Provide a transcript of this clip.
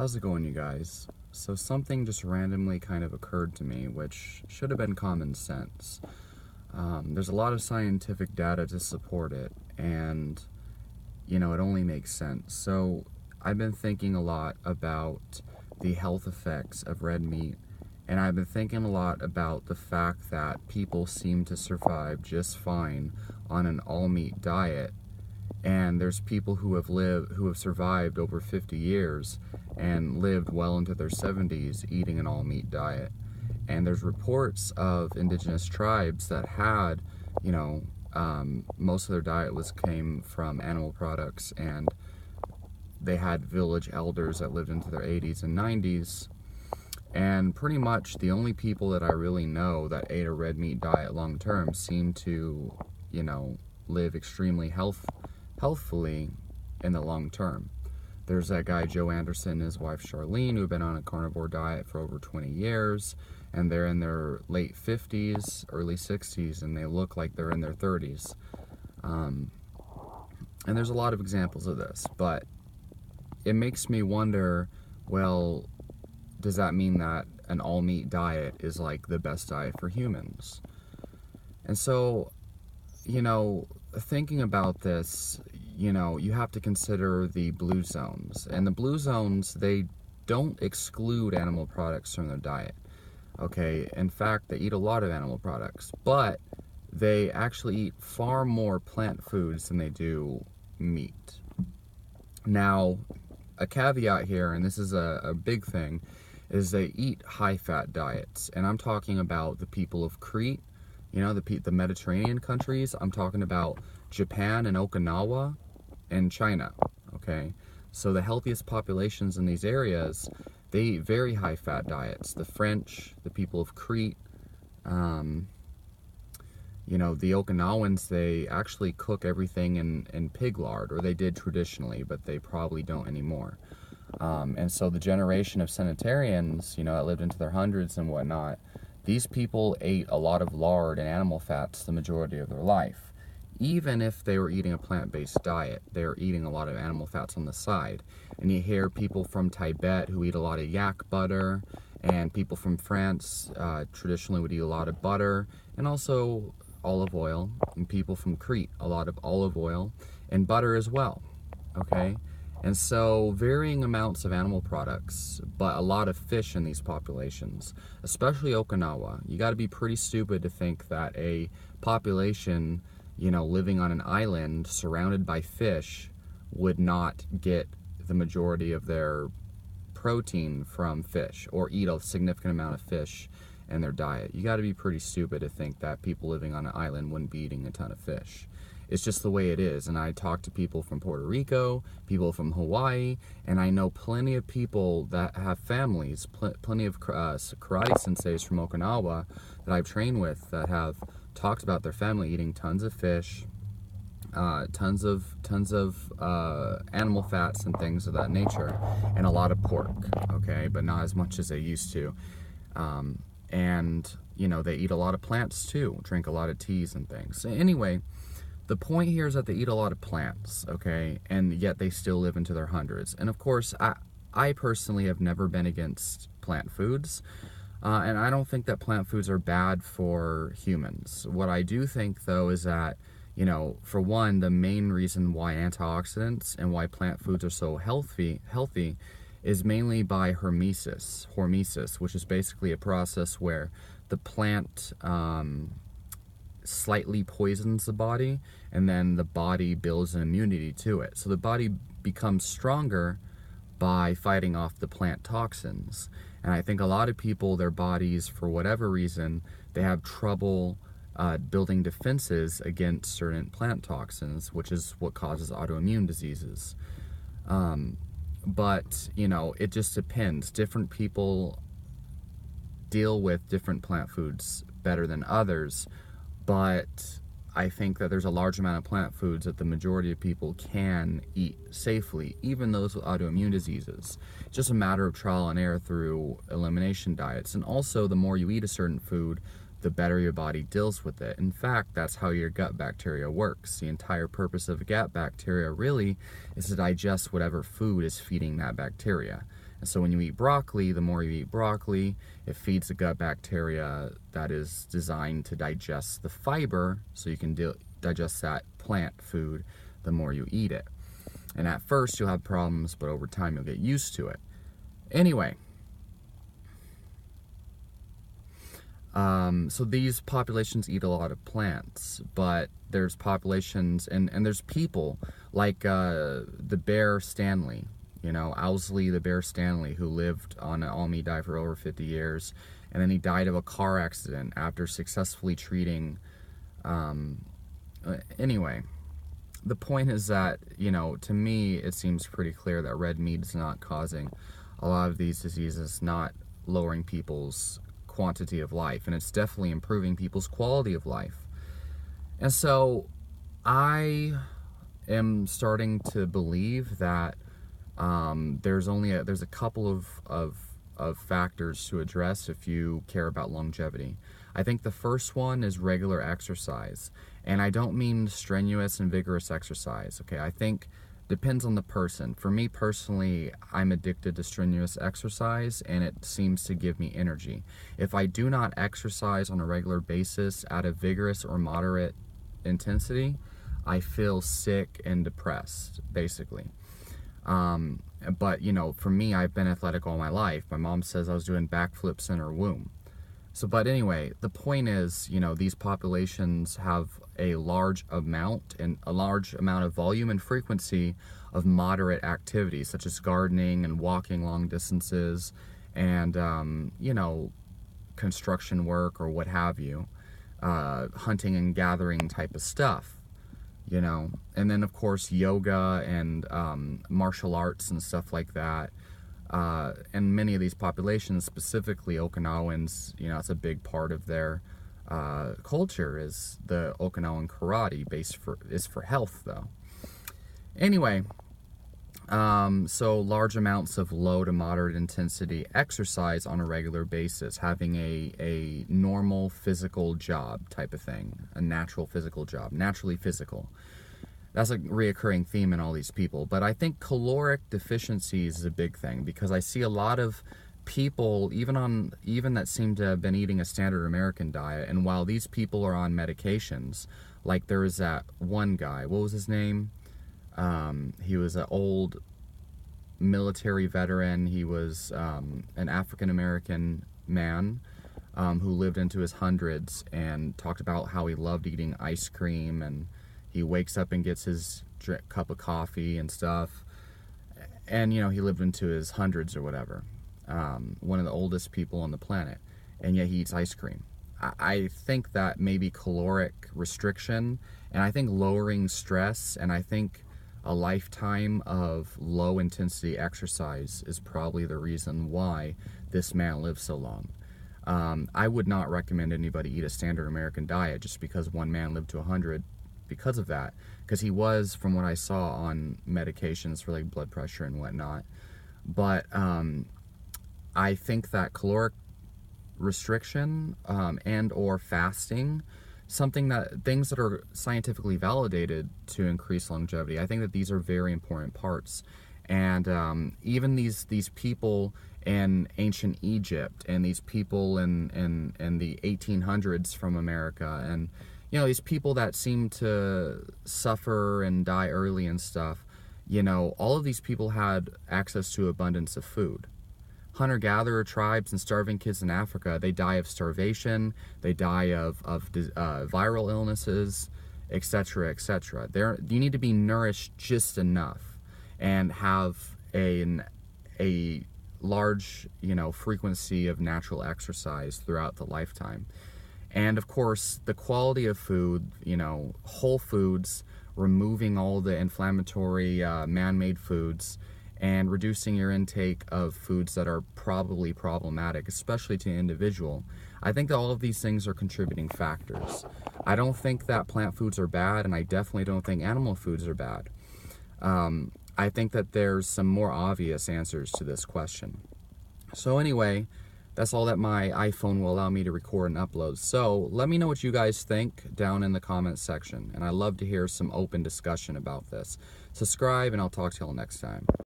How's it going, you guys? So something just randomly kind of occurred to me, which should have been common sense. There's a lot of scientific data to support it, and, it only makes sense. So I've been thinking a lot about the health effects of red meat, and I've been thinking a lot about the fact that people seem to survive just fine on an all-meat diet, and there's people who have survived over 50 years and lived well into their 70s eating an all-meat diet. And there's reports of indigenous tribes that had, most of their diet came from animal products, and they had village elders that lived into their 80s and 90s. And pretty much the only people that I really know that ate a red meat diet long term seem to, live extremely healthfully in the long term. There's that guy Joe Anderson and his wife Charlene, who have been on a carnivore diet for over 20 years, and they're in their late 50s, early 60s, and they look like they're in their 30s. And there's a lot of examples of this, but it makes me wonder, well, does that mean that an all-meat diet is like the best diet for humans? And so, thinking about this, you have to consider the blue zones. And the blue zones, they don't exclude animal products from their diet. Okay, in fact, they eat a lot of animal products, but they actually eat far more plant foods than they do meat. Now, a caveat here, and this is a big thing, is they eat high-fat diets. And I'm talking about the people of Crete, the Mediterranean countries. I'm talking about Japan and Okinawa and China, okay? So the healthiest populations in these areas, they eat very high-fat diets. The French, the people of Crete, the Okinawans, they actually cook everything in pig lard, or they did traditionally, but they probably don't anymore. And so the generation of centenarians, that lived into their hundreds and whatnot, these people ate a lot of lard and animal fats the majority of their life. Even if they were eating a plant-based diet, they were eating a lot of animal fats on the side. And you hear people from Tibet who eat a lot of yak butter, and people from France traditionally would eat a lot of butter, and also olive oil, and people from Crete, a lot of olive oil, and butter as well, okay? And so varying amounts of animal products, but a lot of fish in these populations, especially Okinawa. You got to be pretty stupid to think that a population, living on an island surrounded by fish would not get the majority of their protein from fish or eat a significant amount of fish in their diet. You got to be pretty stupid to think that people living on an island wouldn't be eating a ton of fish. It's just the way it is. And I talk to people from Puerto Rico, people from Hawaii, and I know plenty of people that have families, plenty of karate senseis from Okinawa that I've trained with that have talked about their family eating tons of fish, tons of animal fats and things of that nature, and a lot of pork, okay, but not as much as they used to. And, they eat a lot of plants too, drink a lot of teas and things. Anyway, the point here is that they eat a lot of plants, okay, and yet they still live into their hundreds. And of course, I personally have never been against plant foods, and I don't think that plant foods are bad for humans. What I do think, though, is that, for one, the main reason why antioxidants and why plant foods are so healthy is mainly by hormesis, which is basically a process where the plant slightly poisons the body, and then the body builds an immunity to it. So the body becomes stronger by fighting off the plant toxins. And I think a lot of people, their bodies, for whatever reason, they have trouble building defenses against certain plant toxins, which is what causes autoimmune diseases. But, it just depends. Different people deal with different plant foods better than others, but I think that there's a large amount of plant foods that the majority of people can eat safely, even those with autoimmune diseases. It's just a matter of trial and error through elimination diets. And also, the more you eat a certain food, the better your body deals with it. In fact, that's how your gut bacteria works. The entire purpose of gut bacteria really is to digest whatever food is feeding that bacteria. And so when you eat broccoli, the more you eat broccoli, it feeds the gut bacteria that is designed to digest the fiber, so you can digest that plant food the more you eat it. And at first you'll have problems, but over time you'll get used to it. Anyway, so these populations eat a lot of plants, but there's populations and there's people like the bear Stanley, Owsley the bear Stanley, who lived on an all-meat diet for over 50 years, and then he died of a car accident after successfully treating. Anyway, the point is that, to me, it seems pretty clear that red meat is not causing a lot of these diseases, not lowering people's quantity of life, and it's definitely improving people's quality of life. And so I am starting to believe that there's a couple of factors to address if you care about longevity. I think the first one is regular exercise, and I don't mean strenuous and vigorous exercise. Okay, I think depends on the person. For me personally, I'm addicted to strenuous exercise, and it seems to give me energy. If I do not exercise on a regular basis at a vigorous or moderate intensity, I feel sick and depressed, basically. But for me, I've been athletic all my life. My mom says I was doing backflips in her womb. So, but anyway, the point is, these populations have a large amount of volume and frequency of moderate activities, such as gardening and walking long distances, and construction work or what have you, hunting and gathering type of stuff. And then of course yoga and martial arts and stuff like that. And many of these populations, specifically Okinawans, it's a big part of their culture is the Okinawan karate, is for health though. Anyway, so large amounts of low to moderate intensity exercise on a regular basis, having a normal physical job type of thing, a natural physical job, naturally physical. That's a reoccurring theme in all these people. But I think caloric deficiencies is a big thing, because I see a lot of people, even that seem to have been eating a standard American diet, and while these people are on medications, like there was that one guy, what was his name? He was an old military veteran. He was an African American man who lived into his hundreds, and talked about how he loved eating ice cream, and he wakes up and gets his cup of coffee and stuff. And, he lived into his hundreds or whatever. One of the oldest people on the planet. And yet he eats ice cream. I think that maybe caloric restriction, and I think lowering stress, and I think a lifetime of low intensity exercise is probably the reason why this man lived so long. I would not recommend anybody eat a standard American diet just because one man lived to 100 because of that, because he was, from what I saw, on medications for like blood pressure and whatnot. But I think that caloric restriction and or fasting, things that are scientifically validated to increase longevity, I think that these are very important parts. And even these people in ancient Egypt, and these people in the 1800s from America, and these people that seem to suffer and die early and stuff, all of these people had access to abundance of food. Hunter-gatherer tribes and starving kids in Africa, they die of starvation, they die of viral illnesses, etc., etc. You need to be nourished just enough and have a large, frequency of natural exercise throughout the lifetime. And of course, the quality of food, whole foods, removing all the inflammatory man-made foods, and reducing your intake of foods that are probably problematic, especially to an individual. I think that all of these things are contributing factors. I don't think that plant foods are bad, and I definitely don't think animal foods are bad. I think that there's some more obvious answers to this question. So anyway, that's all that my iPhone will allow me to record and upload. So let me know what you guys think down in the comments section, and I love to hear some open discussion about this. Subscribe, and I'll talk to y'all next time.